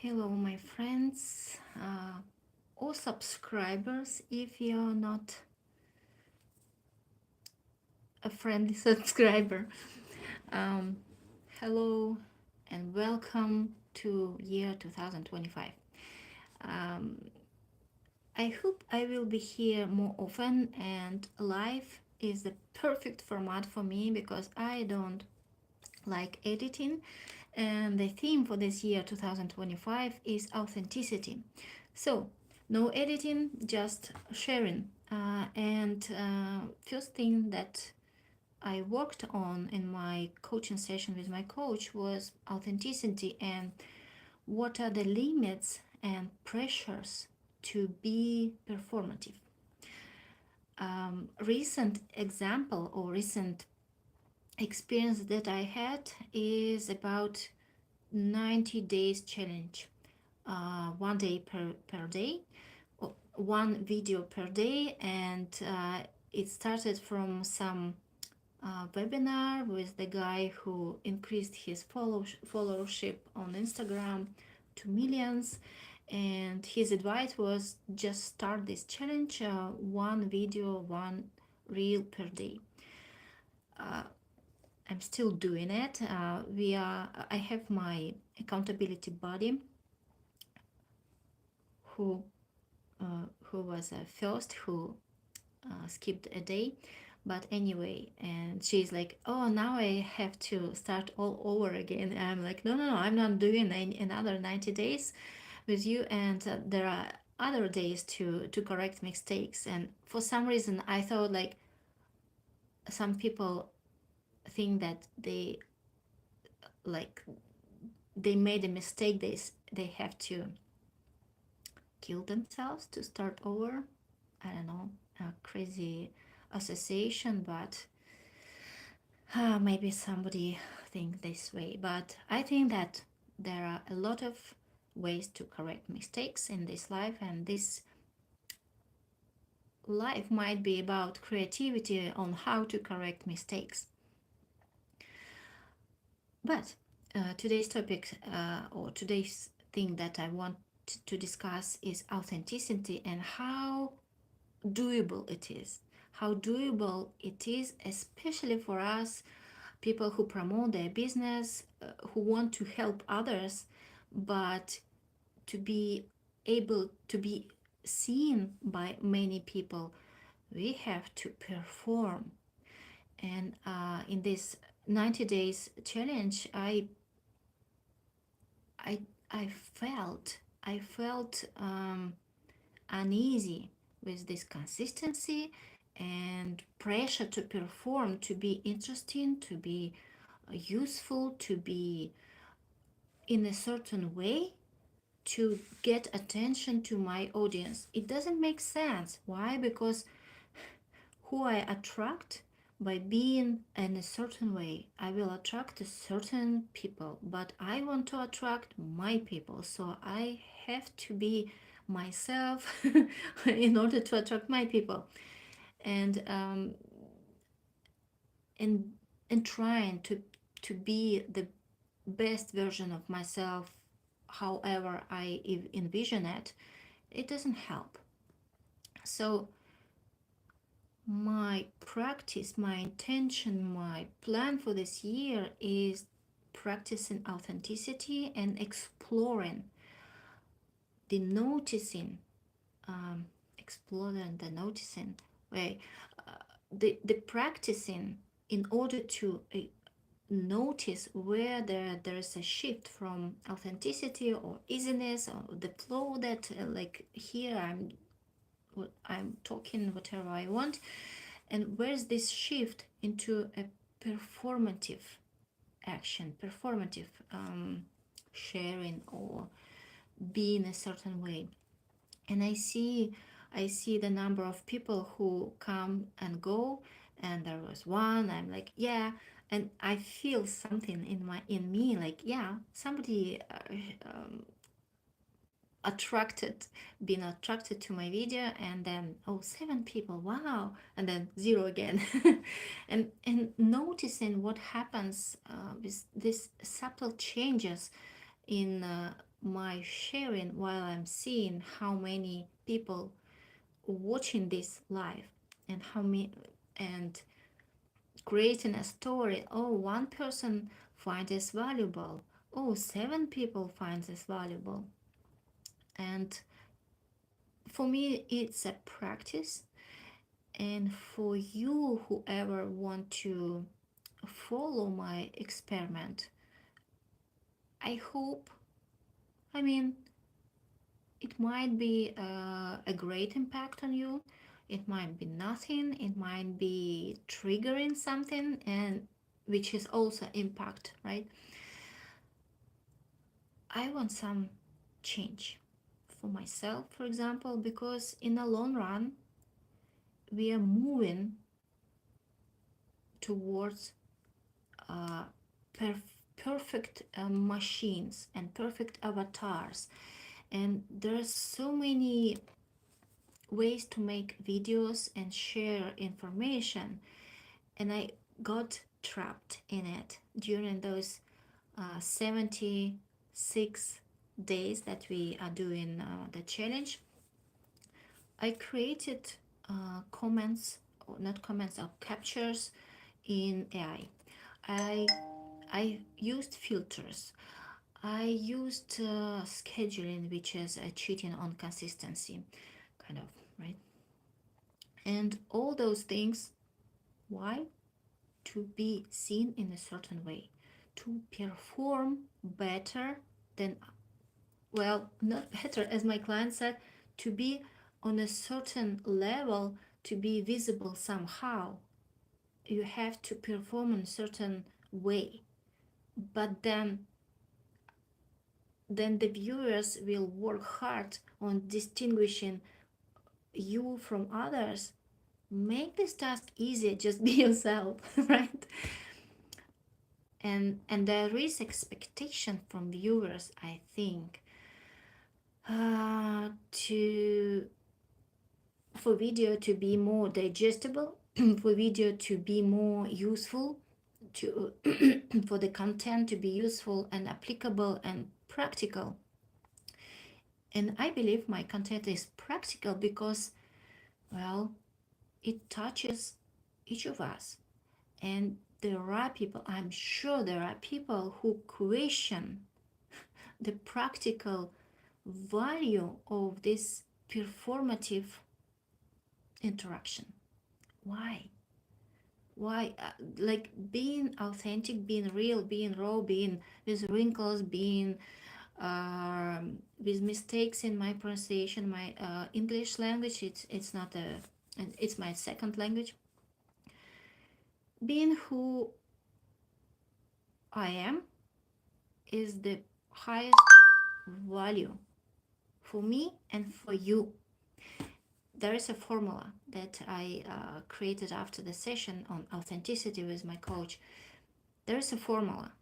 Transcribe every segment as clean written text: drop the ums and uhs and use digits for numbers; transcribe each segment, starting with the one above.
Hello, my friends or subscribers if you're not a friendly subscriber. Um, Hello and welcome to year 2025. Um, I hope I will be here more often, and live is the perfect format for me because I don't like editing. And the theme for this year 2025 is authenticity. So, no editing, just sharing. And first thing that I worked on in my coaching session with my coach was authenticity and what are the limits and pressures to be performative. Recent example or recent experience that I had is about 90 days challenge, 1 day per day, one video per day, and it started from some webinar with the guy who increased his followership on Instagram to millions. And his advice was just start this challenge, one video, one reel per day. Uh, I'm still doing it. I have my accountability buddy who who was first who skipped a day, but anyway, and she's like, oh, now I have to start all over again. And I'm like, no, I'm not doing another 90 days with you, and there are other days to correct mistakes. And for some reason I thought like some people think that like they made a mistake, they have to kill themselves to start over. I don't know, a crazy association, but maybe somebody think this way. But I think that there are a lot of ways to correct mistakes in this life, and this life might be about creativity on how to correct mistakes. But today's topic, or today's thing that I want to discuss is authenticity and how doable it is. How doable it is, especially for us, people who promote their business, who want to help others, but to be able to be seen by many people, we have to perform. And in this 90 days challenge, I, I felt uneasy with this consistency and pressure to perform, to be interesting, to be useful, to be in a certain way, to get attention to my audience. It doesn't make sense. Why? Because who I attract by being in a certain way, I will attract a certain people, but I want to attract my people, so I have to be myself in order to attract my people. And and and trying to be the best version of myself, however I envision it, it doesn't help. So my practice, my intention, my plan for this year is practicing authenticity and exploring the noticing, um, exploring the noticing way, uh, the practicing in order to notice where there is a shift from authenticity or easiness or the flow that like here I'm talking whatever I want, and where's this shift into a performative action, performative sharing or being a certain way. And I see the number of people who come and go, and there was one I'm like, yeah, and I feel something in me like, yeah, somebody attracted being attracted to my video, and then, oh, 7 people, wow, and then zero again. And noticing what happens with these subtle changes in my sharing while I'm seeing how many people watching this live, and how many, and creating a story. Oh, one person finds this valuable. Oh, seven people find this valuable. And for me, it's a practice. And for you, whoever want to follow my experiment, I hope, I mean, it might be a great impact on you. It might be nothing. It might be triggering something, and which is also impact, right? I want some change for myself, for example, because in the long run, we are moving towards uh, perfect machines and perfect avatars. And there's so many ways to make videos and share information, and I got trapped in it during those 76 days that we are doing the challenge. I created comments, or not comments, or captures in AI. I used filters. I used scheduling, which is cheating on consistency, kind of, right? And all those things. Why? To be seen in a certain way, to perform better than, well, not better, as my client said, to be on a certain level, to be visible somehow. You have to perform in a certain way, but then the viewers will work hard on distinguishing you from others. Make this task easier, just be yourself, right? And there is expectation from viewers, I think, to for video to be more digestible, for video to be more useful, to for the content to be useful and applicable and practical. And I believe my content is practical because, well, it touches each of us. And there are people, I'm sure there are people who question the practical value of this performative interaction. Why? Why? Like being authentic, being real, being raw, being with wrinkles, being with mistakes in my pronunciation, my English language. It's not a, it's my second language. Being who I am is the highest value for me and for you. There is a formula that I created after the session on authenticity with my coach. There is a formula.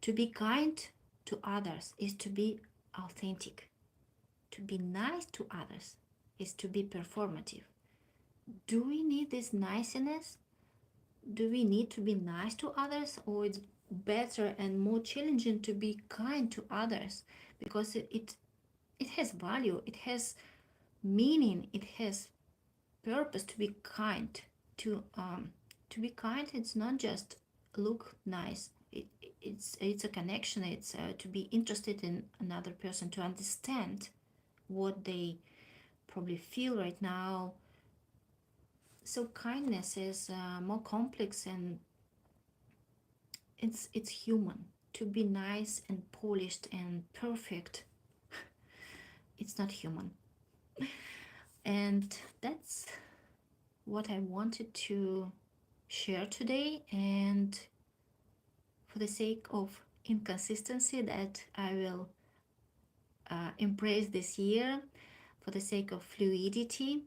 To be kind to others is to be authentic. To be nice to others is to be performative. Do we need this niceness? Do we need to be nice to others, or it's better and more challenging to be kind to others? Because it has value, it has meaning, it has purpose to be kind. To be kind, it's not just look nice. It's a connection. It's to be interested in another person, to understand what they probably feel right now. So kindness is more complex, and it's human. To be nice and polished and perfect, it's not human. And that's what I wanted to share today. And for the sake of inconsistency that I will embrace this year, for the sake of fluidity,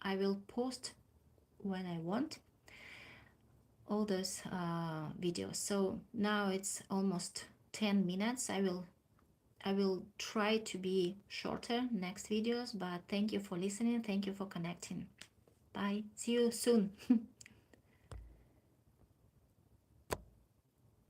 I will post when I want all those videos. So now it's almost 10 minutes. I will try to be shorter next videos, but thank you for listening. Thank you for connecting. Bye. See you soon.